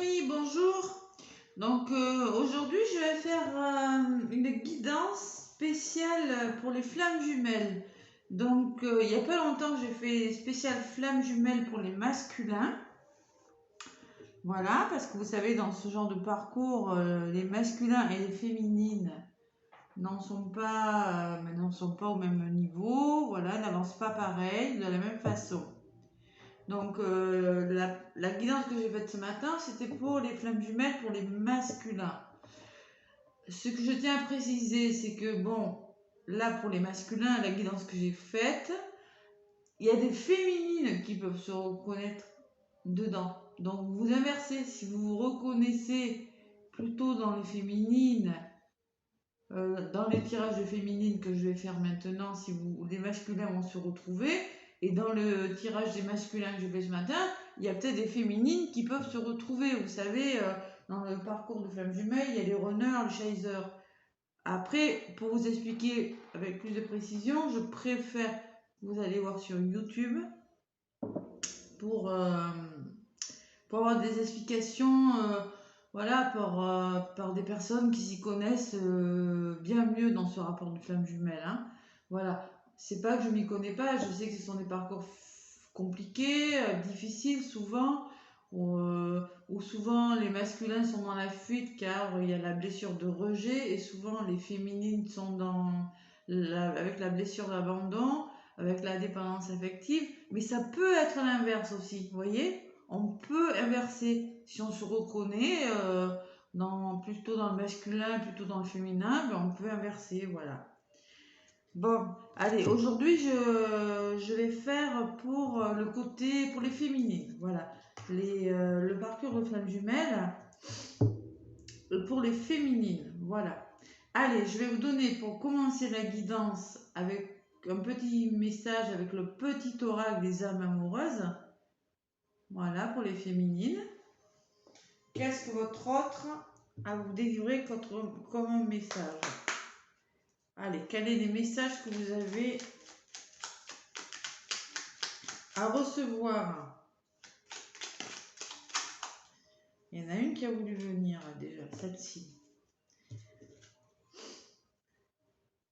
amis, bonjour. Donc aujourd'hui je vais faire une guidance spéciale pour les flammes jumelles. Donc il n'y a pas longtemps j'ai fait spécial flammes jumelles pour les masculins. Voilà, parce que vous savez dans ce genre de parcours, les masculins et les féminines n'en sont pas au même niveau. Voilà, n'avancent pas pareil, de la même façon. Donc la guidance que j'ai faite ce matin, c'était pour les flammes jumelles pour les masculins. Ce que je tiens à préciser, c'est que bon, là pour les masculins, la guidance que j'ai faite, il y a des féminines qui peuvent se reconnaître dedans. Donc vous inversez, si vous vous reconnaissez plutôt dans les féminines, dans les tirages de féminines que je vais faire maintenant, si les masculins vont se retrouver, et dans le tirage des masculins que je fais ce matin, il y a peut-être des féminines qui peuvent se retrouver. Vous savez, dans le parcours de flammes jumelles, il y a les runners, les chasers. Après, pour vous expliquer avec plus de précision, je préfère, vous allez voir sur YouTube, pour avoir des explications voilà, par des personnes qui s'y connaissent bien mieux dans ce rapport de flammes jumelles. Hein. Voilà. C'est pas que je m'y connais pas, je sais que ce sont des parcours compliqués, difficiles souvent, où souvent les masculins sont dans la fuite car il y a la blessure de rejet et souvent les féminines sont avec la blessure d'abandon, avec la dépendance affective, mais ça peut être l'inverse aussi, vous voyez? On peut inverser. Si on se reconnaît plutôt dans le masculin, plutôt dans le féminin, ben on peut inverser, voilà. Bon, allez, aujourd'hui je vais faire pour le côté, pour les féminines, voilà. Le parcours de flammes jumelles pour les féminines, voilà. Allez, je vais vous donner pour commencer la guidance avec un petit message avec le petit oracle des âmes amoureuses. Voilà, pour les féminines. Qu'est-ce que votre autre a vous délivrer comme message? Allez, quels sont les messages que vous avez à recevoir? Il y en a une qui a voulu venir déjà, celle-ci.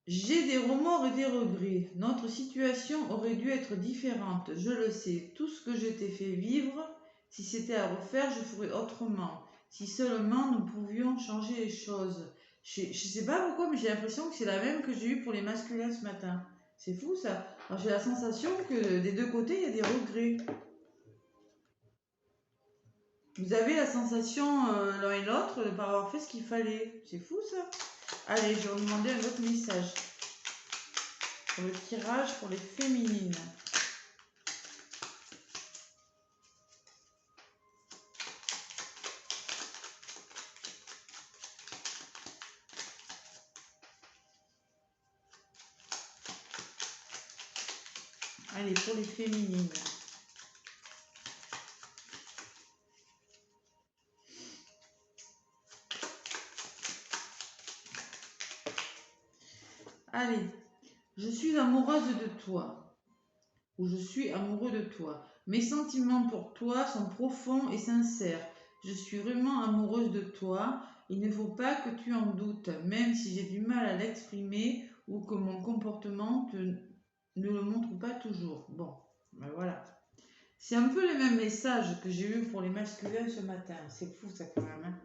J'ai des remords et des regrets. Notre situation aurait dû être différente, je le sais. Tout ce que je t'ai fait vivre, si c'était à refaire, je ferais autrement. Si seulement nous pouvions changer les choses. Je ne sais pas pourquoi, mais j'ai l'impression que c'est la même que j'ai eue pour les masculins ce matin. C'est fou ça. J'ai la sensation que des deux côtés, il y a des regrets. Vous avez la sensation l'un et l'autre de ne pas avoir fait ce qu'il fallait. C'est fou ça. Allez, je vais vous demander un autre message. Pour le tirage pour les féminines. Allez, pour les féminines. Allez, je suis amoureuse de toi. Ou je suis amoureux de toi. Mes sentiments pour toi sont profonds et sincères. Je suis vraiment amoureuse de toi. Il ne faut pas que tu en doutes, même si j'ai du mal à l'exprimer ou que mon comportement ne le montre pas toujours. Bon, ben voilà. C'est un peu le même message que j'ai eu pour les masculins ce matin. C'est fou ça quand même. Hein.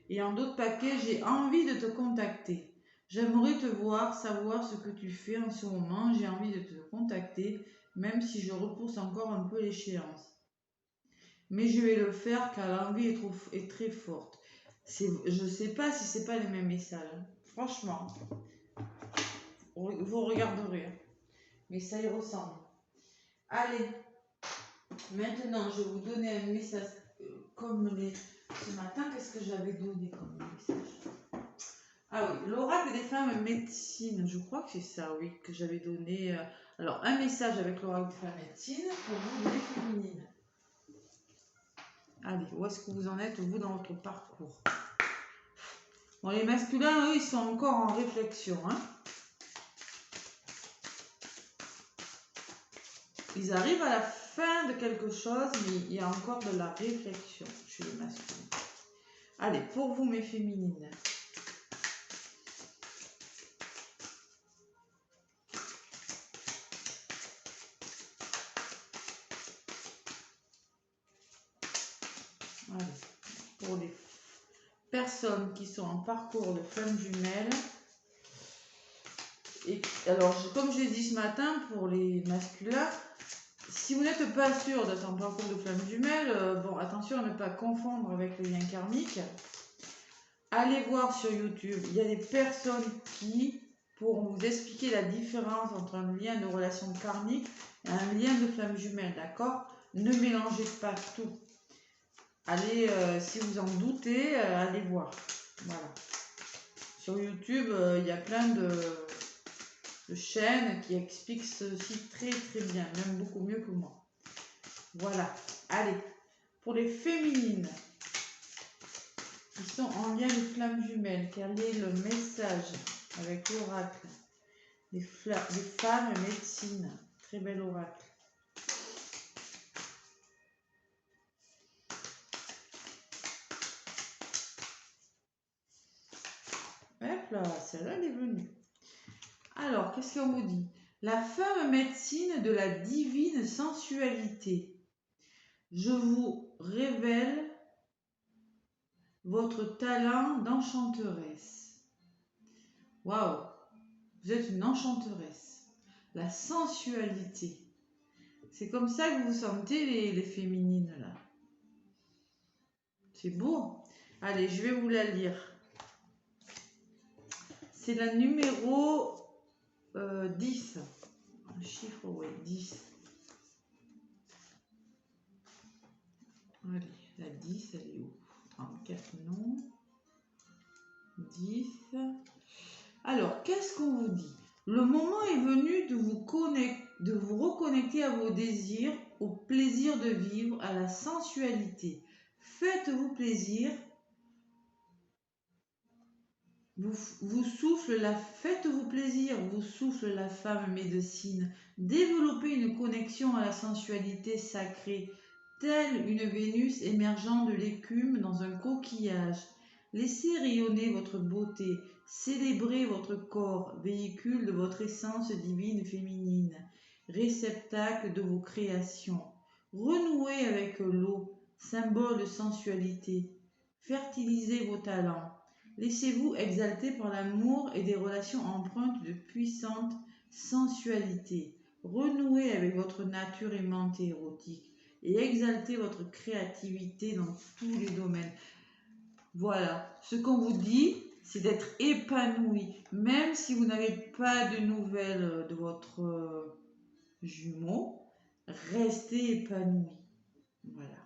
Et en d'autres paquets, j'ai envie de te contacter. J'aimerais te voir, savoir ce que tu fais en ce moment. J'ai envie de te contacter, même si je repousse encore un peu l'échéance. Mais je vais le faire car l'envie est très forte. Je ne sais pas si c'est pas les mêmes messages. Hein. Franchement, vous regarderez. Hein. Mais ça y ressemble. Allez, maintenant je vais vous donner un message comme ce matin. Qu'est-ce que j'avais donné comme message? Ah oui, l'oracle des femmes médecine, je crois que c'est ça, oui, que j'avais donné. Alors, un message avec l'oracle des femmes médecine pour vous, les féminines. Allez, où est-ce que vous en êtes, vous, dans votre parcours? Bon, les masculins, eux, ils sont encore en réflexion. Hein. Ils arrivent à la fin de quelque chose, mais il y a encore de la réflexion chez les masculins. Allez, pour vous mes féminines. Allez, pour les personnes qui sont en parcours de flammes jumelles. Et alors, comme je l'ai dit ce matin, pour les masculins, si vous n'êtes pas sûr d'être en parcours de flammes jumelles, bon, attention à ne pas confondre avec le lien karmique. Allez voir sur YouTube, il y a des personnes qui pourront vous expliquer la différence entre un lien de relation karmique et un lien de flammes jumelles, d'accord? Ne mélangez pas tout. Allez, si vous en doutez, allez voir. Voilà. Sur YouTube, il y a plein de chaînes qui expliquent ceci très très bien, même beaucoup mieux que moi. Voilà. Allez, pour les féminines qui sont en lien de flammes jumelles, quel est le message avec l'oracle des femmes médecine? Très bel oracle. Hop là, celle-là, elle est venue. Alors, qu'est-ce qu'on vous dit? La femme médecine de la divine sensualité. Je vous révèle votre talent d'enchanteresse. Waouh! Vous êtes une enchanteresse. La sensualité. C'est comme ça que vous vous sentez les féminines là. C'est beau. Allez, je vais vous la lire. C'est la numéro 10. Un chiffre, oui, 10. Allez, la 10, elle est où? 34, non. 10. Alors, qu'est-ce qu'on vous dit? Le moment est venu de vous reconnecter à vos désirs, au plaisir de vivre, à la sensualité. Faites-vous plaisir. Faites-vous plaisir, vous souffle la femme médecine. Développez une connexion à la sensualité sacrée, telle une Vénus émergeant de l'écume dans un coquillage. Laissez rayonner votre beauté, célébrez votre corps, véhicule de votre essence divine féminine, réceptacle de vos créations. Renouez avec l'eau, symbole de sensualité. Fertilisez vos talents. Laissez-vous exalter par l'amour et des relations empreintes de puissante sensualité. Renouez avec votre nature aimante et érotique et exaltez votre créativité dans tous les domaines. Voilà, ce qu'on vous dit, c'est d'être épanoui. Même si vous n'avez pas de nouvelles de votre jumeau, restez épanoui. Voilà.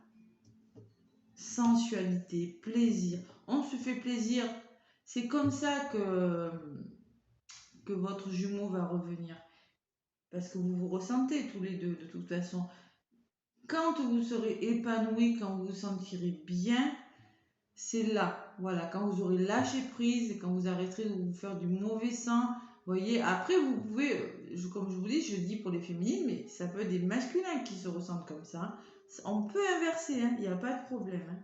Sensualité, plaisir. On se fait plaisir. C'est comme ça que votre jumeau va revenir. Parce que vous vous ressentez tous les deux de toute façon. Quand vous serez épanoui, quand vous vous sentirez bien, c'est là. Voilà, quand vous aurez lâché prise, quand vous arrêterez de vous faire du mauvais sang. Voyez, après vous pouvez, comme je vous dis, je dis pour les féminines, mais ça peut être des masculins qui se ressentent comme ça. On peut inverser, hein, il n'y a pas de problème. Hein.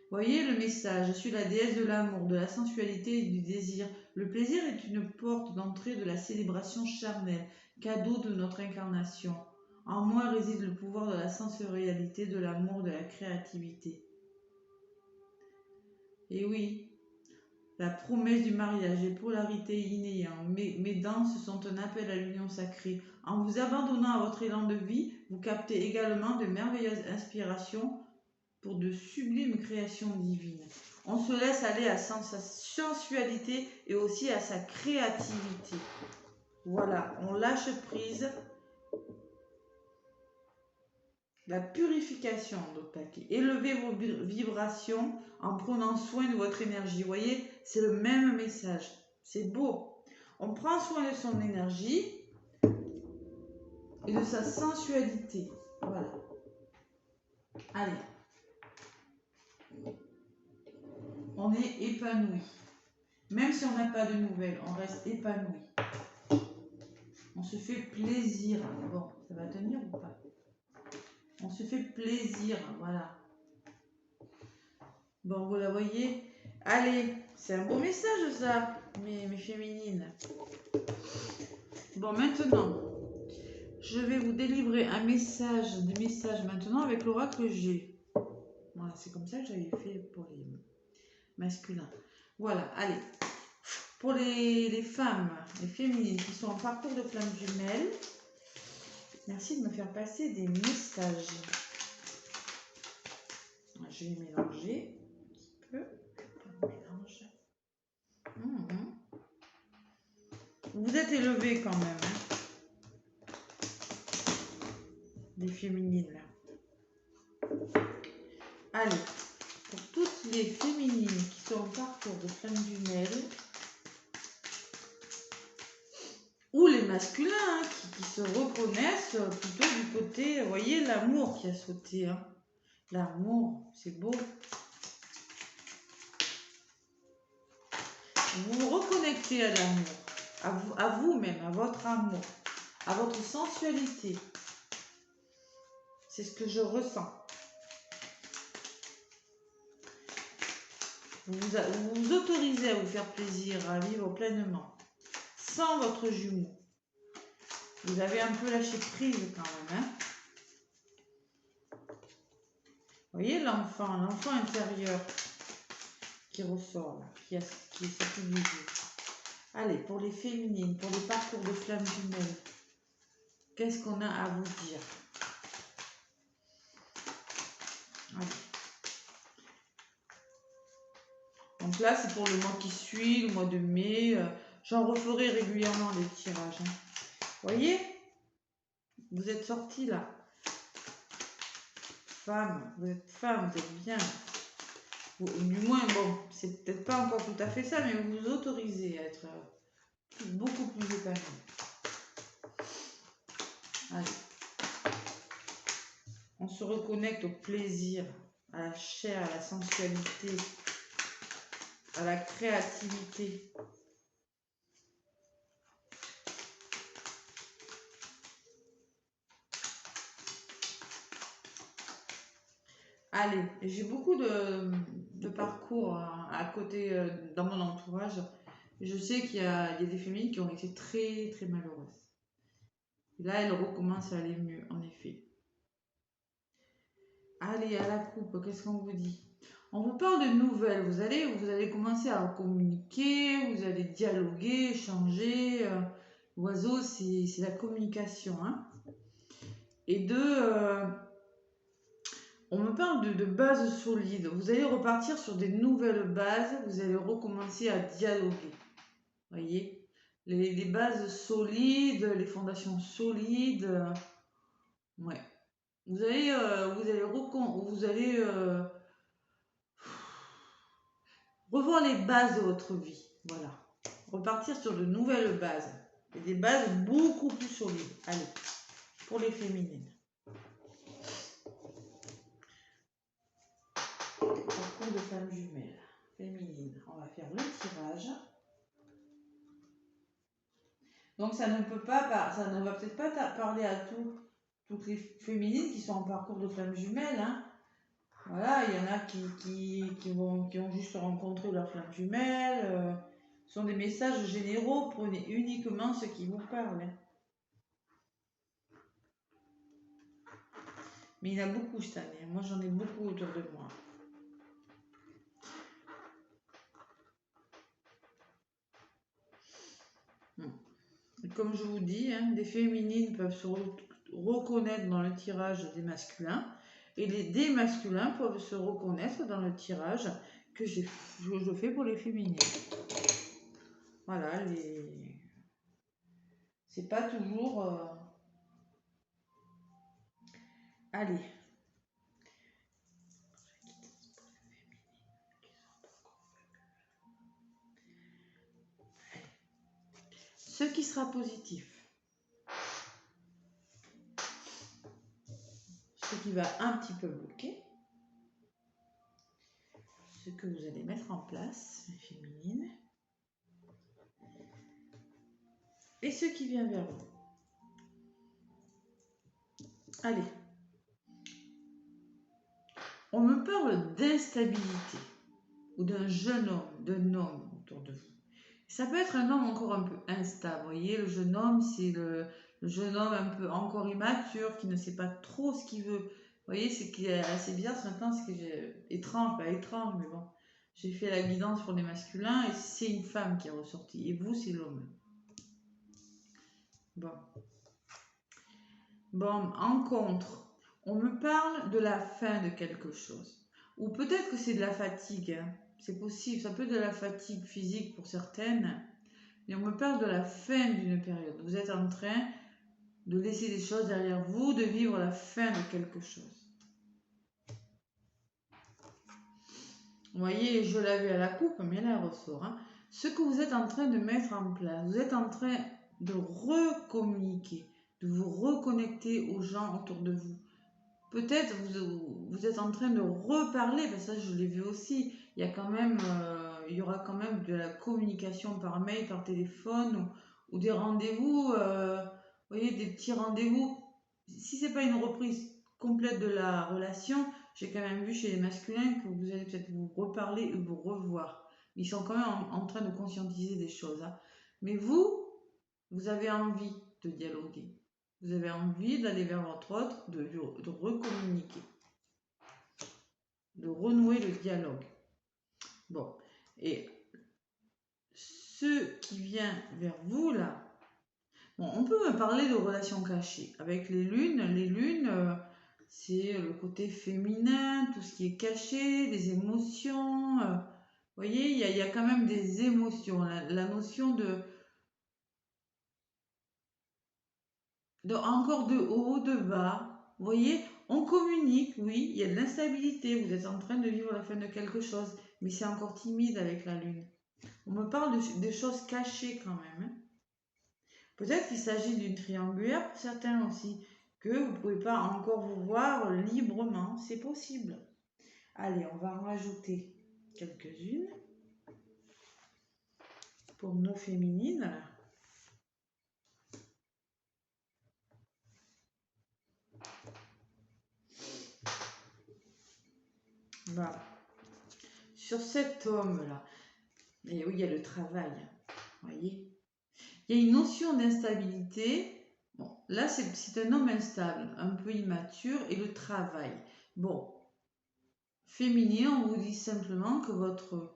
Voyez le message, je suis la déesse de l'amour, de la sensualité et du désir. Le plaisir est une porte d'entrée de la célébration charnelle, cadeau de notre incarnation. En moi réside le pouvoir de la sensorialité, de l'amour, de la créativité. Et oui, la promesse du mariage, les polarités yin et yang. Mes danses sont un appel à l'union sacrée. En vous abandonnant à votre élan de vie, vous captez également de merveilleuses inspirations pour de sublimes créations divines. On se laisse aller à sa sensualité et aussi à sa créativité. Voilà, on lâche prise. La purification d'Otake. Élevez vos vibrations en prenant soin de votre énergie. Vous voyez, c'est le même message. C'est beau. On prend soin de son énergie et de sa sensualité. Voilà. Allez. On est épanoui. Même si on n'a pas de nouvelles, on reste épanoui. On se fait plaisir. Bon, ça va tenir ou pas? On se fait plaisir, voilà. Bon, vous la voyez? Allez, c'est un beau message ça, mes féminines. Bon, maintenant, je vais vous délivrer un message, des messages maintenant avec l'oracle G. Voilà, c'est comme ça que j'avais fait pour les masculins. Voilà, allez. Pour les femmes, les féminines qui sont en parcours de flamme jumelle, merci de me faire passer des messages. Je vais mélanger un petit peu. Mélange. Vous êtes élevés quand même, hein, les féminines là. Allez, pour toutes les féminines qui sont en parcours de flamme jumelle, ou les masculins hein, qui se reconnaissent plutôt du côté, vous voyez, l'amour qui a sauté. Hein. L'amour, c'est beau. Vous vous reconnectez à l'amour, à vous-même, à votre amour, à votre sensualité. C'est ce que je ressens. Vous vous autorisez à vous faire plaisir, à vivre pleinement, sans votre jumeau. Vous avez un peu lâché prise quand même. Hein. Vous voyez l'enfant intérieur qui ressort, là, qui est sorti du jeu. Allez, pour les féminines, pour les parcours de flamme jumelle, qu'est-ce qu'on a à vous dire? Allez. Donc là, c'est pour le mois qui suit, le mois de mai. J'en referai régulièrement des tirages. Hein. Vous voyez? Vous êtes sortis là. Femme, vous êtes femme, vous êtes bien. Du moins, bon, c'est peut-être pas encore tout à fait ça, mais vous vous autorisez à être beaucoup plus épanoui. Allez. On se reconnecte au plaisir, à la chair, à la sensualité, à la créativité. Allez, j'ai beaucoup de parcours à côté dans mon entourage. Je sais qu'il y a des féminines qui ont été très très malheureuses. Et là, elles recommencent à aller mieux, en effet. Allez, à la coupe, qu'est-ce qu'on vous dit? On vous parle de nouvelles. Vous allez commencer à communiquer, vous allez dialoguer, échanger. L'oiseau, c'est la communication. Hein. Et on me parle de bases solides. Vous allez repartir sur des nouvelles bases. Vous allez recommencer à dialoguer. Voyez, les bases solides, les fondations solides. Ouais. Vous allez revoir les bases de votre vie. Voilà. Repartir sur de nouvelles bases. Et des bases beaucoup plus solides. Allez, pour les féminines. Parcours de femme jumelle. Féminine. On va faire le tirage. Donc ça ne va peut-être pas parler à toutes les féminines qui sont en parcours de flamme jumelle. Hein. Voilà, il y en a qui ont juste rencontré leur flamme jumelle. Ce sont des messages généraux, prenez uniquement ce qui vous parle. Hein. Mais il y en a beaucoup cette année. Moi, j'en ai beaucoup autour de moi. Et comme je vous dis, hein, des féminines peuvent se reconnaître dans le tirage des masculins. Et des masculins peuvent se reconnaître dans le tirage que je fais pour les féminines. Voilà, c'est pas toujours... Allez. Ce qui sera positif. Ce qui va un petit peu bloquer. Ce que vous allez mettre en place, les féminines. Et ce qui vient vers vous. Allez. On me parle d'instabilité. ou d'un jeune homme, d'un homme autour de vous. Ça peut être un homme encore un peu instable, vous voyez, le jeune homme, c'est le jeune homme un peu encore immature, qui ne sait pas trop ce qu'il veut. Vous voyez, c'est qui est assez bizarre ce matin, c'est que j'ai étrange, pas étrange, mais bon. J'ai fait la guidance pour les masculins et c'est une femme qui est ressortie. Et vous, c'est l'homme. Bon. Bon, en contre, on me parle de la fin de quelque chose. Ou peut-être que c'est de la fatigue, hein. C'est possible, ça peut être de la fatigue physique pour certaines. Mais on me parle de la fin d'une période. Vous êtes en train de laisser des choses derrière vous, de vivre la fin de quelque chose. Vous voyez, je l'avais à la coupe, mais là, elle ressort. Hein. Ce que vous êtes en train de mettre en place, vous êtes en train de recommuniquer, de vous reconnecter aux gens autour de vous. Peut-être vous êtes en train de reparler, parce que ça je l'ai vu aussi. Il y a quand même, il y aura quand même de la communication par mail, par téléphone, ou des rendez-vous. Vous voyez, des petits rendez-vous. Si c'est pas une reprise complète de la relation, j'ai quand même vu chez les masculins que vous allez peut-être vous reparler et vous revoir. Ils sont quand même en train de conscientiser des choses. Hein. Mais vous avez envie de dialoguer. Vous avez envie d'aller vers votre autre, de recommuniquer, de renouer le dialogue. Bon, et ce qui vient vers vous là, bon, on peut me parler de relations cachées. Avec les lunes, c'est le côté féminin, tout ce qui est caché, des émotions. Vous voyez, il y a quand même des émotions. La notion encore de haut, de bas. Vous voyez, on communique, oui, il y a de l'instabilité, vous êtes en train de vivre la fin de quelque chose, mais c'est encore timide avec la lune. On me parle de choses cachées quand même. Hein. Peut-être qu'il s'agit d'une triangulaire pour certains aussi, que vous ne pouvez pas encore vous voir librement, c'est possible. Allez, on va en rajouter quelques-unes pour nos féminines. Voilà. Sur cet homme-là, et oui, il y a le travail, vous voyez. Il y a une notion d'instabilité. Bon, là, c'est un homme instable, un peu immature, et le travail. Bon, féminin, on vous dit simplement que votre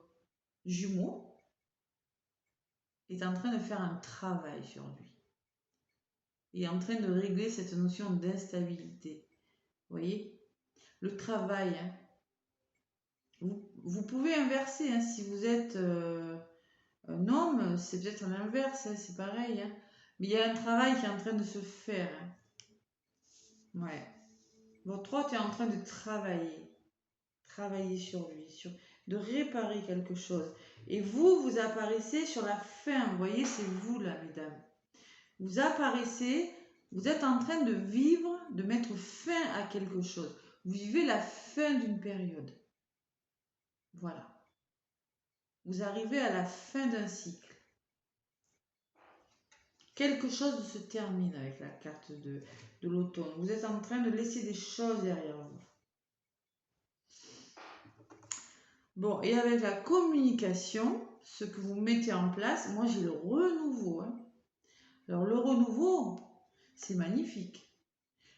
jumeau est en train de faire un travail sur lui. Il est en train de régler cette notion d'instabilité. Vous voyez? Le travail, hein. Vous pouvez inverser, hein, si vous êtes un homme, c'est peut-être l'inverse, hein, c'est pareil. Hein. Mais il y a un travail qui est en train de se faire. Hein. Ouais. Votre hôte est en train de travailler sur lui, de réparer quelque chose. Et vous apparaissez sur la fin. Vous voyez, c'est vous là, mesdames. Vous apparaissez, vous êtes en train de vivre, de mettre fin à quelque chose. Vous vivez la fin d'une période. Voilà. Vous arrivez à la fin d'un cycle. Quelque chose se termine avec la carte de l'automne. Vous êtes en train de laisser des choses derrière vous. Bon, et avec la communication, ce que vous mettez en place, moi j'ai le renouveau. Hein. Alors le renouveau, c'est magnifique.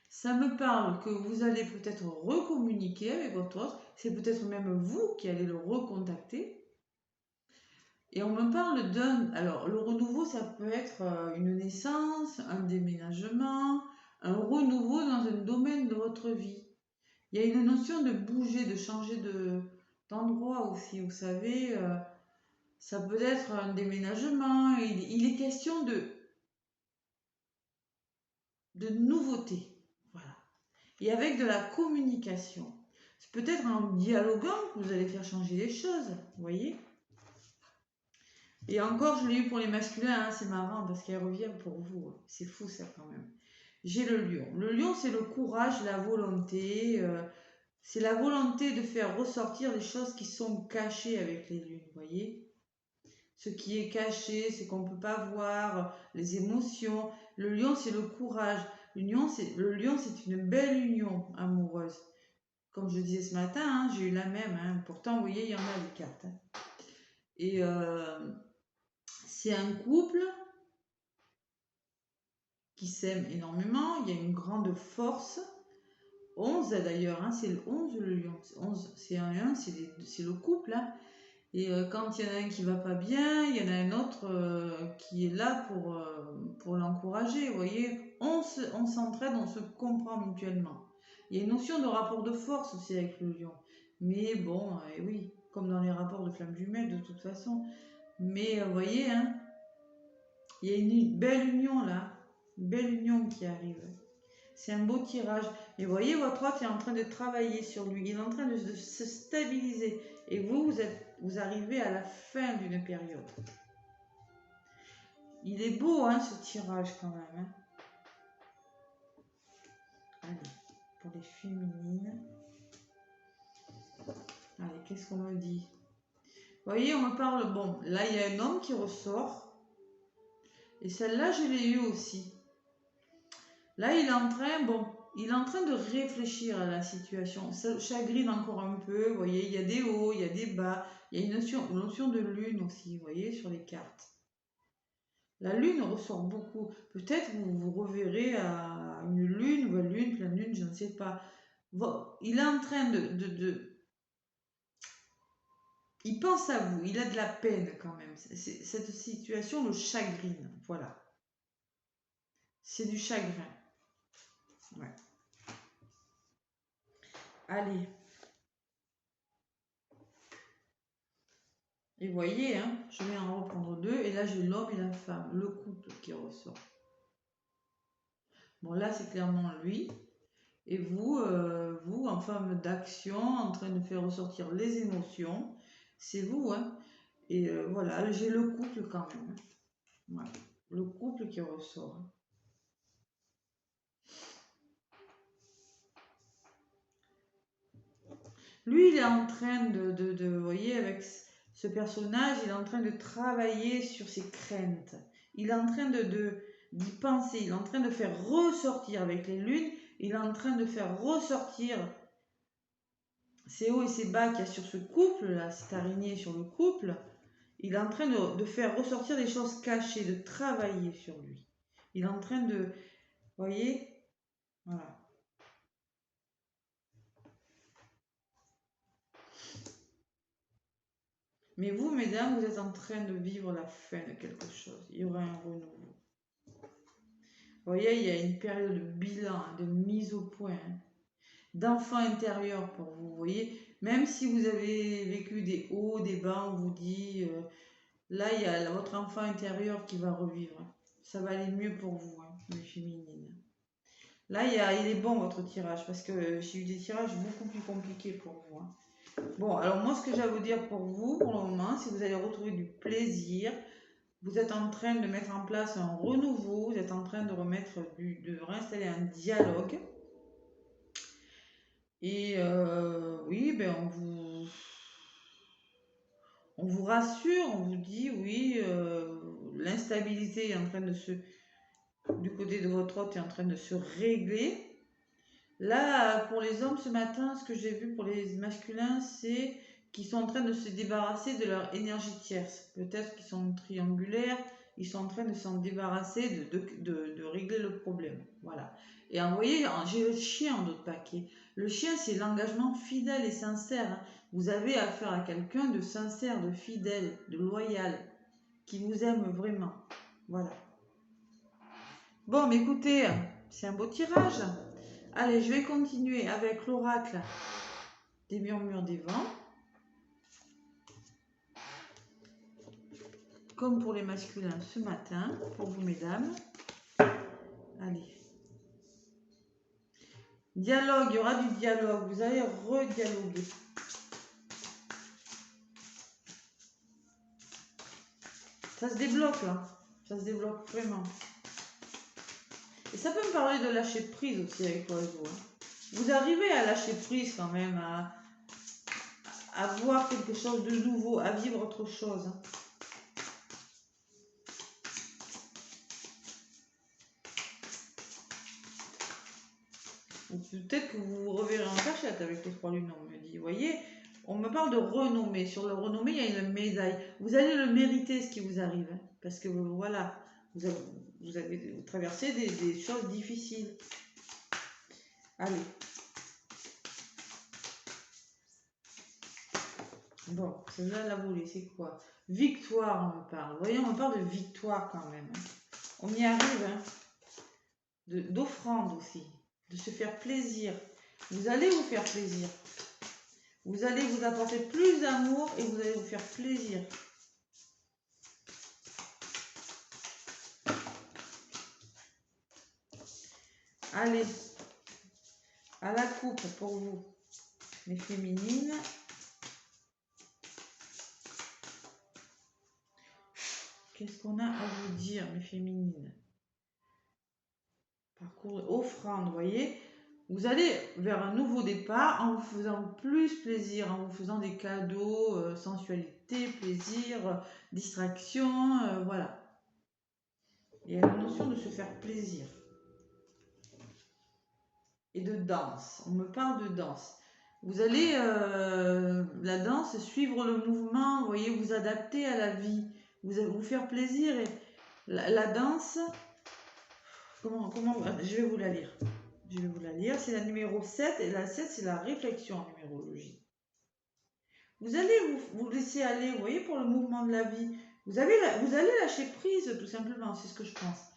Ça me parle que vous allez peut-être recommuniquer avec votre autre. C'est peut-être même vous qui allez le recontacter. Et on me parle d'un... Alors le renouveau, ça peut être une naissance, un déménagement, un renouveau dans un domaine de votre vie. Il y a une notion de bouger, de changer d'endroit aussi, vous savez. Ça peut être un déménagement. Il est question de nouveauté. Voilà. Et avec de la communication. C'est peut-être en dialoguant que vous allez faire changer les choses. Vous voyez? Et encore, je l'ai eu pour les masculins. Hein, c'est marrant parce qu'elle revient pour vous. C'est fou ça quand même. J'ai le lion. Le lion, c'est le courage, la volonté. C'est la volonté de faire ressortir les choses qui sont cachées avec les lunes. Vous voyez? Ce qui est caché, ce qu'on ne peut pas voir, les émotions. Le lion, c'est le courage. Le lion, c'est une belle union amoureuse. Comme je disais ce matin, hein, j'ai eu la même. Hein. Pourtant, vous voyez, il y en a des cartes. Hein. Et c'est un couple qui s'aime énormément. Il y a une grande force. 11 d'ailleurs, hein, c'est le 11 le lion. 11, c'est un 1, c'est le couple. Hein. Et quand il y en a un qui va pas bien, il y en a un autre qui est là pour l'encourager. Vous voyez, on s'entraide, on se comprend mutuellement. Il y a une notion de rapport de force aussi avec le lion. Mais bon, oui, comme dans les rapports de flammes jumelles de toute façon. Mais vous voyez, hein, il y a une belle union là. Une belle union qui arrive. C'est un beau tirage. Et vous voyez, votre hôte est en train de travailler sur lui. Il est en train de se stabiliser. Et vous arrivez à la fin d'une période. Il est beau, hein, ce tirage quand même. Hein. Allez, pour les féminines. Allez, qu'est-ce qu'on me dit? Vous voyez, on me parle... Bon, là, il y a un homme qui ressort. Et celle-là, je l'ai eu aussi. Là, il est en train... Bon... Il est en train de réfléchir à la situation. Ça chagrine encore un peu. Vous voyez, il y a des hauts, il y a des bas. Il y a une notion de lune aussi, vous voyez, sur les cartes. La lune ressort beaucoup. Peut-être vous reverrez à une lune, nouvelle lune, pleine lune, je ne sais pas. Il est en train il pense à vous. Il a de la peine quand même. Cette situation le chagrine. Voilà. C'est du chagrin. Ouais. Allez. Et vous voyez, hein, je vais en reprendre deux. Et là, j'ai l'homme et la femme, le couple qui ressort. Bon, là, c'est clairement lui. Et vous, vous, en femme d'action, en train de faire ressortir les émotions, c'est vous. Hein. Et voilà, j'ai le couple quand même. Voilà. Le couple qui ressort. Lui, il est en train vous voyez, avec ce personnage, il est en train de travailler sur ses craintes. Il est en train d'y penser, il est en train de faire ressortir avec les lunes, il est en train de faire ressortir ces hauts et ces bas qu'il y a sur ce couple-là, cette araignée sur le couple. Il est en train de faire ressortir des choses cachées, de travailler sur lui. Il est en train de... Vous voyez? Voilà. Mais vous, mesdames, vous êtes en train de vivre la fin de quelque chose. Il y aura un renouveau. Vous voyez, il y a une période de bilan, de mise au point, d'enfant intérieur pour vous. Vous voyez, même si vous avez vécu des hauts, des bas, on vous dit, là, il y a votre enfant intérieur qui va revivre. Ça va aller mieux pour vous, hein, les féminines. Là, il est bon votre tirage, parce que j'ai eu des tirages beaucoup plus compliqués pour vous. Hein. Bon, alors moi, ce que j'ai à vous dire pour vous, pour le moment, c'est que vous allez retrouver du plaisir. Vous êtes en train de mettre en place un renouveau, vous êtes en train de de réinstaller un dialogue. Et oui, ben on vous rassure, on vous dit oui, l'instabilité est en train de du côté de votre hôte est en train de se régler. Là, pour les hommes ce matin, ce que j'ai vu pour les masculins, c'est qu'ils sont en train de se débarrasser de leur énergie tierce. Peut-être qu'ils sont triangulaires, ils sont en train de s'en débarrasser, de régler le problème. Voilà. Et vous voyez, j'ai le chien en d'autres paquets. Le chien, c'est l'engagement fidèle et sincère. Hein. Vous avez affaire à quelqu'un de sincère, de fidèle, de loyal, qui vous aime vraiment. Voilà. Bon, mais écoutez, c'est un beau tirage. Allez, je vais continuer avec l'oracle des murmures des vents. Comme pour les masculins ce matin, pour vous mesdames. Allez. Dialogue, il y aura du dialogue. Vous allez redialoguer. Ça se débloque là. Ça se débloque vraiment. Et ça peut me parler de lâcher prise aussi avec l'oiseau. Hein. Vous arrivez à lâcher prise quand même, à voir quelque chose de nouveau, à vivre autre chose. Hein. Peut-être que vous vous reverrez en cachette avec les 3 lunes, on me dit. Vous voyez, on me parle de renommée. Sur le renommée, il y a une médaille. Vous allez le mériter, ce qui vous arrive. Hein, parce que voilà, vous avez traversé des choses difficiles. Allez. Bon, celle-là, la volée, c'est quoi? Victoire, on me parle. Vous voyez, on me parle de victoire quand même. On y arrive, hein. D'offrande aussi, de se faire plaisir. Vous allez vous faire plaisir. Vous allez vous apporter plus d'amour et vous allez vous faire plaisir. Allez, à la coupe pour vous, les féminines. Qu'est-ce qu'on a à vous dire, mes féminines? Parcours offrande, vous voyez. Vous allez vers un nouveau départ en vous faisant plus plaisir, en vous faisant des cadeaux, sensualité, plaisir, distraction, voilà. Il y a la notion de se faire plaisir. Et de danse. On me parle de danse. Vous allez, la danse, suivre le mouvement, vous voyez, vous adapter à la vie, vous faire plaisir. Et la danse, comment, je vais vous la lire. Je vais vous la lire. C'est la numéro 7 et la 7, c'est la réflexion en numérologie. Vous allez vous laisser aller, vous voyez, pour le mouvement de la vie. Vous allez lâcher prise, tout simplement, c'est ce que je pense.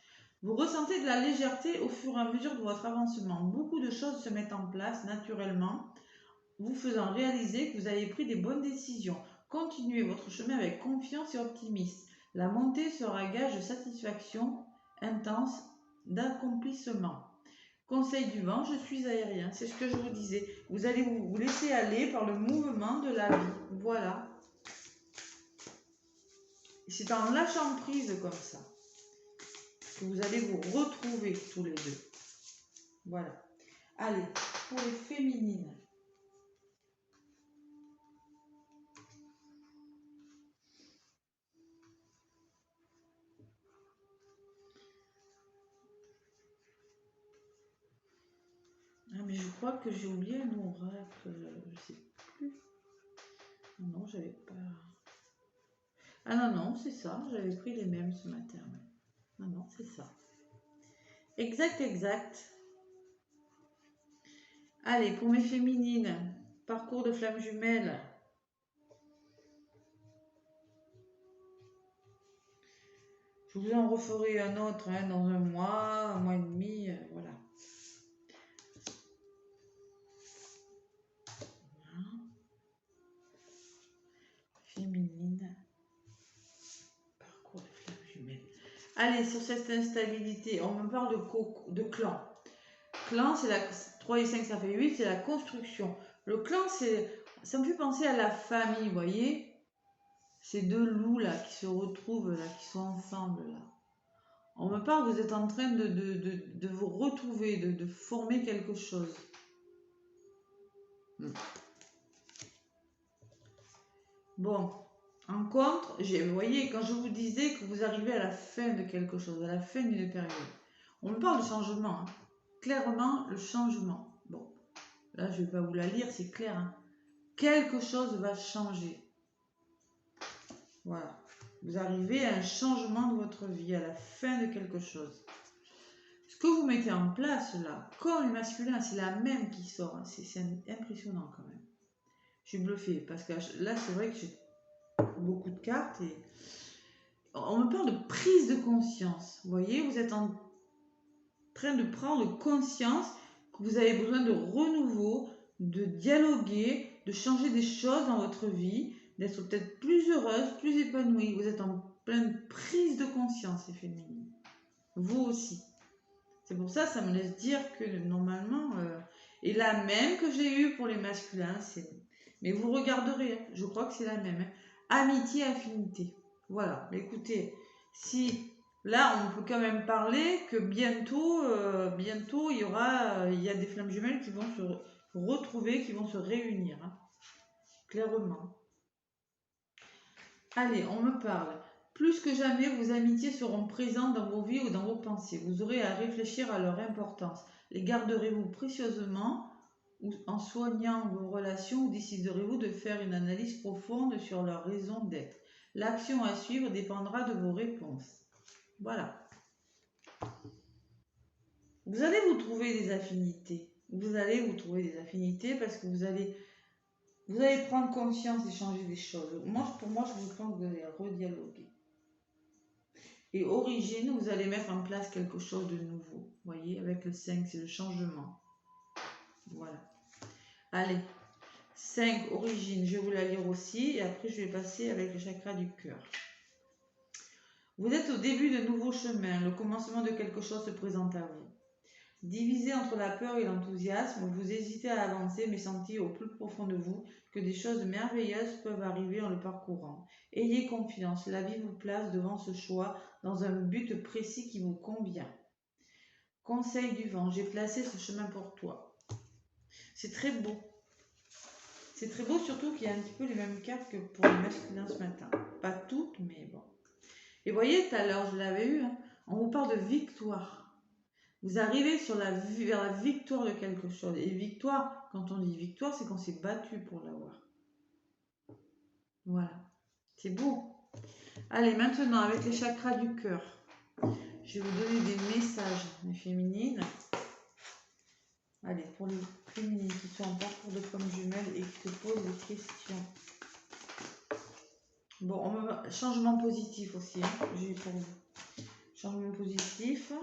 Vous ressentez de la légèreté au fur et à mesure de votre avancement. Beaucoup de choses se mettent en place naturellement, vous faisant réaliser que vous avez pris des bonnes décisions. Continuez votre chemin avec confiance et optimisme. La montée sera gage de satisfaction intense, d'accomplissement. Conseil du vent, je suis aérien. C'est ce que je vous disais. Vous allez vous laisser aller par le mouvement de la vie. Voilà. C'est en lâchant prise comme ça que vous allez vous retrouver tous les deux. Voilà. Allez, pour les féminines. Ah, mais je crois que j'ai oublié un oracle. Je sais plus. Non, j'avais pas. Ah non, non, c'est ça. J'avais pris les mêmes ce matin. Non, non, c'est ça. Exact, exact. Allez, pour mes féminines, parcours de flamme jumelle. Je vous en referai un autre dans un mois et demi, voilà. Féminine, parcours de flamme jumelle. Allez, sur cette instabilité, on me parle de clan. Clan, c'est la 3 et 5, ça fait 8, c'est la construction. Le clan, ça me fait penser à la famille, vous voyez. Ces deux loups là qui se retrouvent, là, qui sont ensemble là. On me parle, vous êtes en train de vous retrouver, de former quelque chose. Bon, en contre, vous voyez, quand je vous disais que vous arrivez à la fin de quelque chose, à la fin d'une période, on me parle de changement. Hein. Clairement, le changement. Bon, là, je ne vais pas vous la lire, c'est clair. Hein. Quelque chose va changer. Voilà. Vous arrivez à un changement de votre vie, à la fin de quelque chose. Ce que vous mettez en place là, comme le masculin, c'est la même qui sort. Hein. C'est impressionnant quand même. Je suis bluffée parce que là, c'est vrai que j'ai beaucoup de cartes et on me parle de prise de conscience. Vous voyez, vous êtes en train de prendre conscience que vous avez besoin de renouveau, de dialoguer, de changer des choses dans votre vie, d'être peut-être plus heureuse, plus épanouie. Vous êtes en pleine prise de conscience, les féminines. Vous aussi. C'est pour ça, ça me laisse dire que normalement, et la même que j'ai eue pour les masculins, mais vous regarderez, hein, je crois que c'est la même. Hein. Amitié, affinité. Voilà. Mais écoutez, si là, on peut quand même parler que bientôt, il y a des flammes jumelles qui vont se retrouver, qui vont se réunir. Hein. Clairement. Allez, on me parle. Plus que jamais, vos amitiés seront présentes dans vos vies ou dans vos pensées. Vous aurez à réfléchir à leur importance. Les garderez-vous précieusement ou en soignant vos relations ou déciderez-vous de faire une analyse profonde sur leur raison d'être? L'action à suivre dépendra de vos réponses. Voilà. Vous allez vous trouver des affinités. Vous allez vous trouver des affinités parce que vous allez prendre conscience et changer des choses. Pour moi, je vous pense que vous allez redialoguer. Et origine, vous allez mettre en place quelque chose de nouveau. Vous voyez, avec le 5, c'est le changement. Voilà. Allez, 5, origine, je vais vous la lire aussi. Et après, je vais passer avec le chakra du cœur. Vous êtes au début de nouveaux chemins. Le commencement de quelque chose se présente à vous. Divisé entre la peur et l'enthousiasme, vous hésitez à avancer, mais sentez au plus profond de vous que des choses merveilleuses peuvent arriver en le parcourant. Ayez confiance, la vie vous place devant ce choix dans un but précis qui vous convient. Conseil du vent, j'ai placé ce chemin pour toi. C'est très beau. C'est très beau, surtout qu'il y a un petit peu les mêmes cartes que pour le masculin ce matin. Pas toutes, mais bon. Et vous voyez, tout à l'heure, je l'avais eu, hein, on vous parle de victoire. Vous arrivez vers la victoire de quelque chose. Et victoire, quand on dit victoire, c'est qu'on s'est battu pour l'avoir. Voilà. C'est beau. Allez, maintenant, avec les chakras du cœur, je vais vous donner des messages, les féminines. Allez, pour les féminines qui sont en parcours de femme jumelle et qui se posent des questions. Bon, changement positif aussi, hein, j'ai pour vous. Changement positif.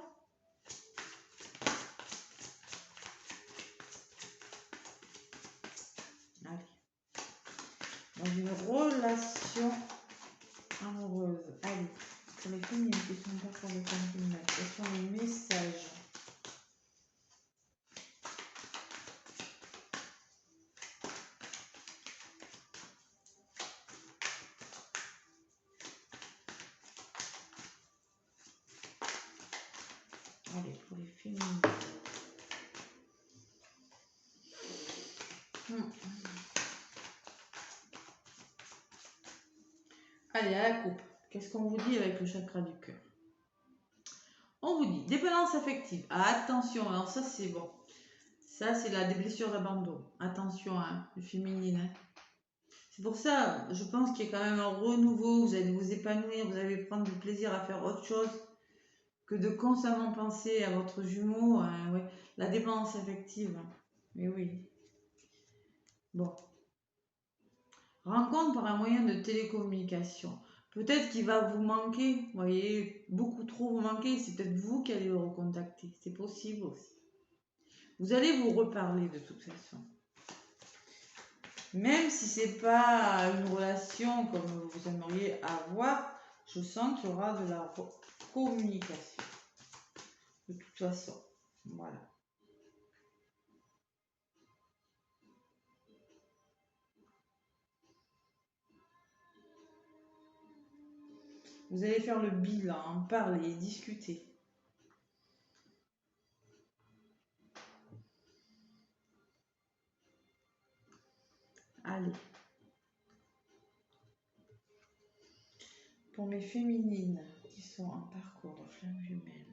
Dans une relation amoureuse. Allez, pour les féminines qui sont pas pour les femmes jumelles, quels sont les messages? Allez, pour les féminines. Allez, à la coupe. Qu'est-ce qu'on vous dit avec le chakra du cœur? On vous dit dépendance affective. Ah, attention, alors ça c'est bon. Ça c'est des blessures d'abandon. Attention, hein, le féminine. Hein. C'est pour ça, je pense qu'il y a quand même un renouveau. Vous allez vous épanouir, vous allez prendre du plaisir à faire autre chose que de constamment penser à votre jumeau. Hein, ouais. La dépendance affective. Mais oui. Bon. Rencontre par un moyen de télécommunication. Peut-être qu'il va vous manquer, vous voyez, beaucoup trop vous manquer, c'est peut-être vous qui allez le recontacter, c'est possible aussi. Vous allez vous reparler de toute façon. Même si c'est pas une relation comme vous aimeriez avoir, je sens qu'il y aura de la communication. De toute façon, voilà. Vous allez faire le bilan, parler, discuter. Allez. Pour mes féminines qui sont en parcours de flamme jumelle.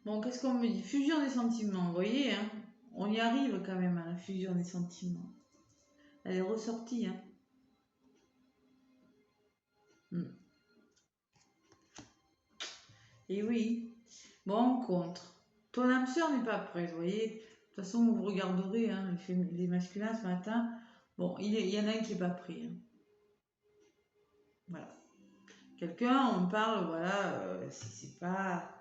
Bon, qu'est-ce qu'on me dit? Fusion des sentiments, vous voyez, hein, on y arrive quand même à la fusion des sentiments. Elle est ressortie, hein. Et oui, bon, rencontre. Ton âme sœur n'est pas prête, vous voyez. De toute façon, vous regarderez hein, les masculins ce matin. Bon, il y en a un qui n'est pas prêt. Hein. Voilà. Quelqu'un, on parle, voilà, c'est pas...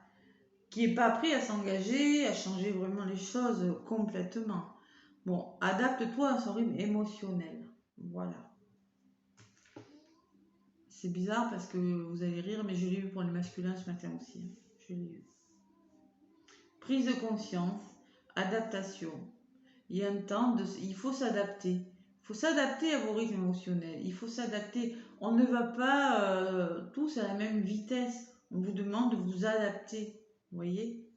qui n'est pas prêt à s'engager, à changer vraiment les choses complètement. Bon, adapte-toi à son rythme émotionnel. Voilà. C'est bizarre parce que vous allez rire, mais je l'ai eu pour les masculins ce matin aussi. Hein. Je l'ai eu. Prise de conscience, adaptation. Il y a un temps, il faut s'adapter. Il faut s'adapter à vos rythmes émotionnels. Il faut s'adapter. On ne va pas tous à la même vitesse. On vous demande de vous adapter, vous voyez?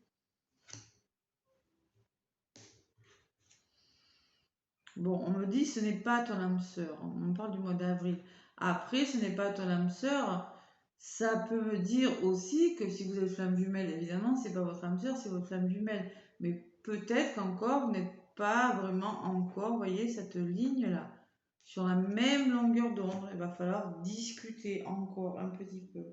Bon, on me dit ce n'est pas ton âme sœur. On parle du mois d'avril. Après, ce n'est pas ton âme sœur. Ça peut me dire aussi que si vous êtes flamme jumelle, évidemment, c'est pas votre âme sœur, c'est votre flamme jumelle. Mais peut-être qu'encore, vous n'êtes pas vraiment encore, vous voyez, cette ligne-là, sur la même longueur d'onde. Il va falloir discuter encore un petit peu.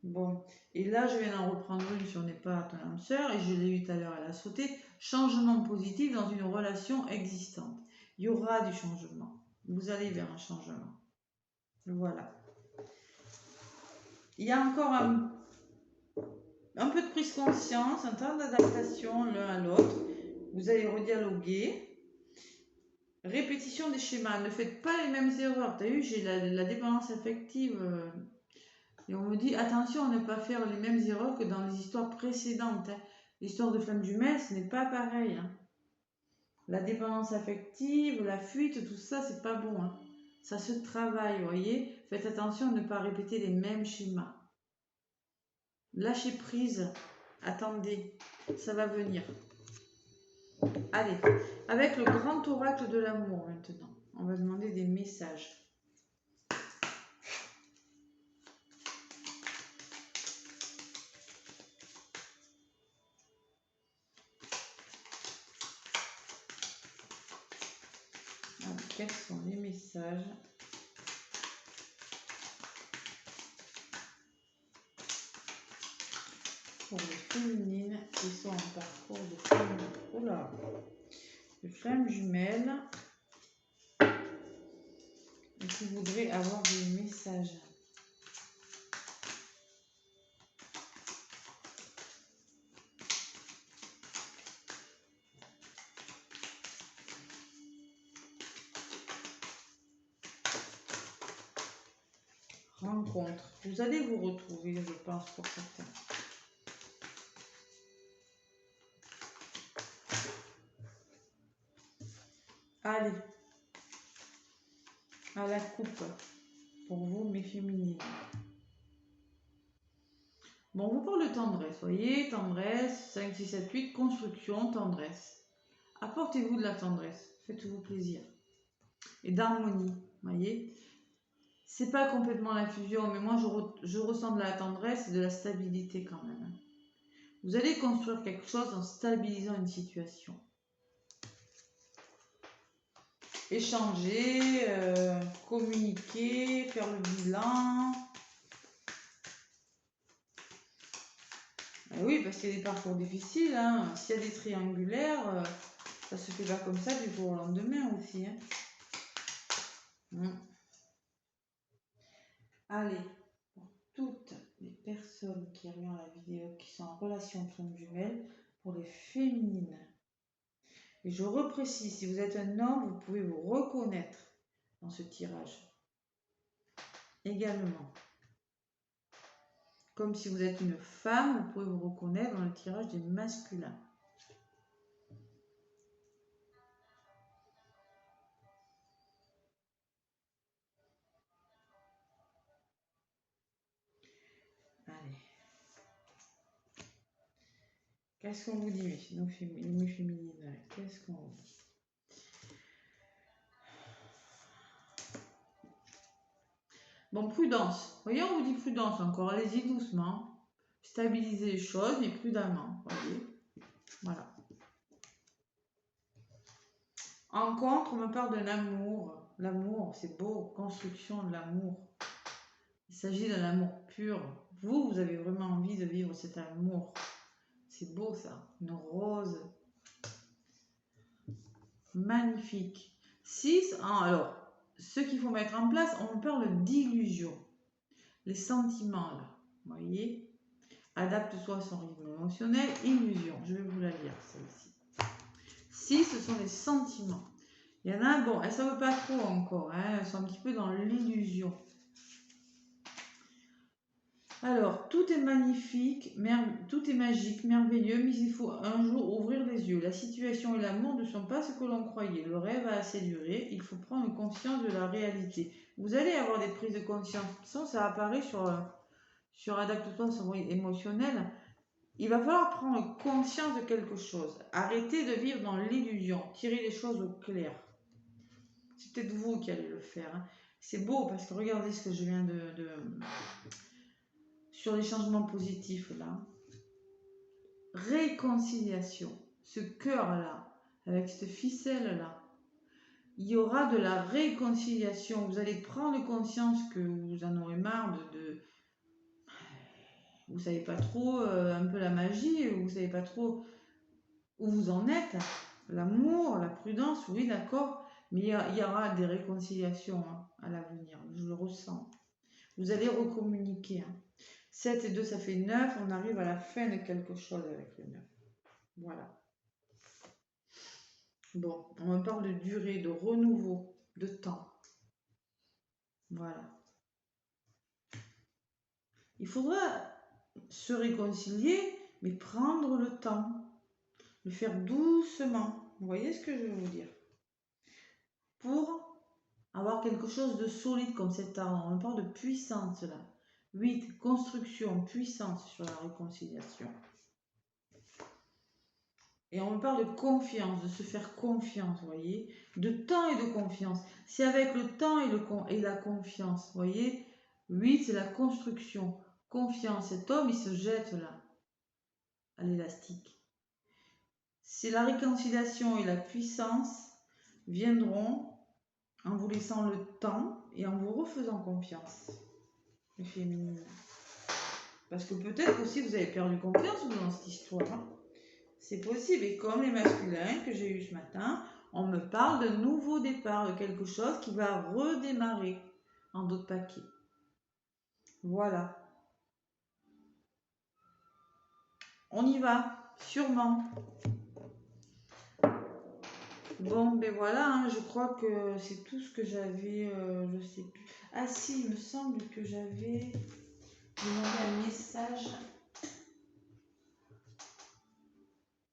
Bon, et là, je viens d'en reprendre une si on n'est pas ton âme sœur, et je l'ai eu tout à l'heure, elle a sauté. Changement positif dans une relation existante. Il y aura du changement. Vous allez vers un changement. Voilà. Il y a encore un peu de prise de conscience, un temps d'adaptation l'un à l'autre. Vous allez redialoguer. Répétition des schémas. Ne faites pas les mêmes erreurs. Tu as vu, j'ai la dépendance affective. Et on me dit, attention à ne pas faire les mêmes erreurs que dans les histoires précédentes. Hein. L'histoire de flamme jumelle, ce n'est pas pareil. Hein. La dépendance affective, la fuite, tout ça, c'est pas bon. Hein. Ça se travaille, vous voyez. Faites attention à ne pas répéter les mêmes schémas. Lâchez prise. Attendez, ça va venir. Allez, avec le grand oracle de l'amour maintenant, on va demander des messages. Alors, quels sont les messages pour les féminines qui sont en parcours de flamme jumelle et qui voudraient avoir des messages. Rencontre. Vous allez vous retrouver, je pense, pour certains. Allez, à la coupe, pour vous, mes féminines. Bon, on vous parle de tendresse, voyez, tendresse, 5, 6, 7, 8, construction, tendresse. Apportez-vous de la tendresse, faites-vous plaisir. Et d'harmonie, voyez. C'est pas complètement la fusion, mais moi je ressens de la tendresse et de la stabilité quand même. Vous allez construire quelque chose en stabilisant une situation. Échanger, communiquer, faire le bilan. Et oui, parce qu'il y a des parcours difficiles. Hein. S'il y a des triangulaires, ça se fait pas comme ça du jour au lendemain aussi. Hein. Allez, pour toutes les personnes qui regardent la vidéo qui sont en relation flamme jumelle, pour les féminines. Et je reprécise, si vous êtes un homme, vous pouvez vous reconnaître dans ce tirage. Également. Comme si vous êtes une femme, vous pouvez vous reconnaître dans le tirage des masculins. Allez. Qu'est-ce qu'on vous dit, mes féminines? Qu'est-ce qu'on vous dit? Bon, prudence. Vous voyez, on vous dit prudence encore. Allez-y doucement. Stabilisez les choses, mais prudemment. Voyez. Voilà. En contre, on me parle de l'amour. L'amour, c'est beau. Construction de l'amour. Il s'agit d'un amour pur. Vous avez vraiment envie de vivre cet amour. C'est beau ça. Une rose. Magnifique. 6. Alors, ce qu'il faut mettre en place, on parle d'illusion. Les sentiments là. Vous voyez. Adapte-toi à son rythme émotionnel. Illusion. Je vais vous la lire celle-ci. 6, ce sont les sentiments. Il y en a, bon, elles ne savent pas trop encore. Hein, elles sont un petit peu dans l'illusion. Alors, tout est magnifique, tout est magique, merveilleux, mais il faut un jour ouvrir les yeux. La situation et l'amour ne sont pas ce que l'on croyait. Le rêve a assez duré, il faut prendre conscience de la réalité. Vous allez avoir des prises de conscience. Ça apparaît sur adapte-toi sur émotionnel, il va falloir prendre conscience de quelque chose. Arrêtez de vivre dans l'illusion. Tirez les choses au clair. C'est peut-être vous qui allez le faire. Hein. C'est beau parce que regardez ce que je viens sur les changements positifs là. Réconciliation. Ce cœur-là, avec cette ficelle-là, il y aura de la réconciliation. Vous allez prendre conscience que vous en aurez marre vous savez pas trop un peu la magie, vous savez pas trop où vous en êtes. L'amour, la prudence, oui d'accord, mais il y aura des réconciliations hein, à l'avenir, je le ressens. Vous allez recommuniquer. Hein. 7 et 2, ça fait 9, on arrive à la fin de quelque chose avec le 9. Voilà. Bon, on me parle de durée, de renouveau, de temps. Voilà. Il faudra se réconcilier, mais prendre le temps. Le faire doucement. Vous voyez ce que je veux vous dire? Pour avoir quelque chose de solide comme cet arbre. On parle de puissance là. 8. Construction, puissance sur la réconciliation. Et on me parle de confiance, de se faire confiance, vous voyez, de temps et de confiance. C'est avec le temps et la confiance, vous voyez. 8, c'est la construction. Confiance, cet homme, il se jette là, à l'élastique. C'est la réconciliation et la puissance viendront en vous laissant le temps et en vous refaisant confiance, les féminines. Parce que peut-être aussi vous avez perdu confiance dans cette histoire. Hein. C'est possible. Et comme les masculins que j'ai eu ce matin, on me parle de nouveau départ, de quelque chose qui va redémarrer en d'autres paquets. Voilà. On y va, sûrement. Bon, ben voilà, hein, je crois que c'est tout ce que j'avais, je sais plus. Ah si, il me semble que j'avais demandé un message.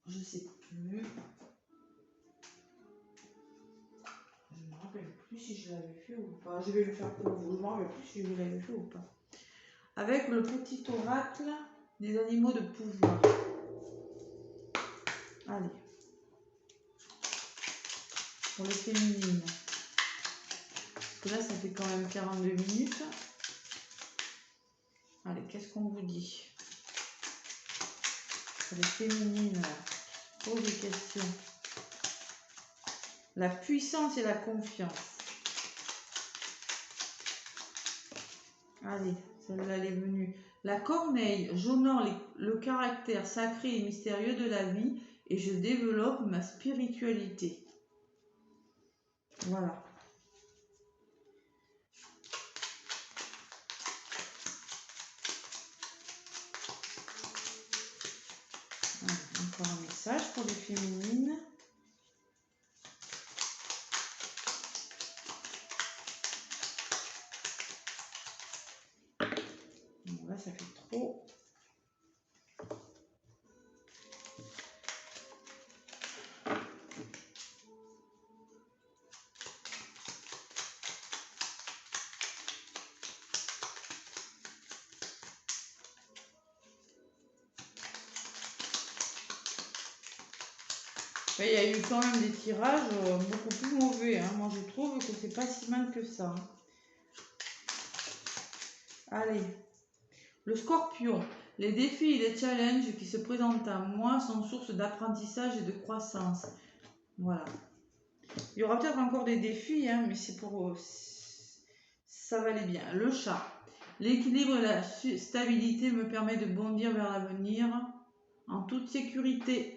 Je sais plus. Je ne me rappelle plus si je l'avais fait ou pas. Je vais le faire pour vous. Je ne me rappelle plus si je l'avais fait ou pas. Avec le petit oracle des animaux de pouvoir. Allez. Pour les féminines. Parce que là, ça fait quand même 42 minutes. Allez, qu'est-ce qu'on vous dit? Pour les féminines, pose des questions. La puissance et la confiance. Allez, celle-là, elle est venue. La corneille, j'honore le caractère sacré et mystérieux de la vie et je développe ma spiritualité. Voilà. Encore un message pour les féminines. Bon, là, ça fait trop. Il y a eu quand même des tirages beaucoup plus mauvais. Hein. Moi, je trouve que c'est pas si mal que ça. Allez. Le scorpion. Les défis et les challenges qui se présentent à moi sont source d'apprentissage et de croissance. Voilà. Il y aura peut-être encore des défis, hein, mais c'est pour... ça va aller bien. Le chat. L'équilibre et la stabilité me permettent de bondir vers l'avenir en toute sécurité.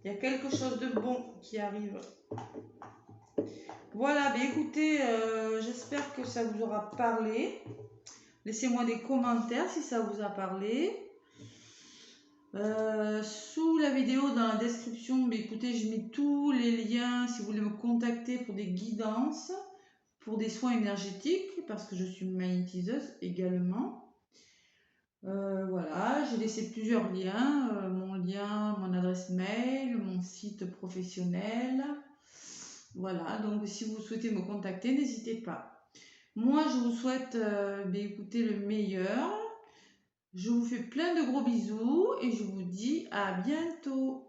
Il y a quelque chose de bon qui arrive. Voilà, bien écoutez, j'espère que ça vous aura parlé. Laissez-moi des commentaires si ça vous a parlé. Sous la vidéo, dans la description, écoutez, je mets tous les liens si vous voulez me contacter pour des guidances, pour des soins énergétiques, parce que je suis magnétiseuse également. Voilà, j'ai laissé plusieurs liens, mon lien, mon adresse mail, mon site professionnel. Voilà, donc si vous souhaitez me contacter, n'hésitez pas. Moi, je vous souhaite écoutez, le meilleur. Je vous fais plein de gros bisous et je vous dis à bientôt.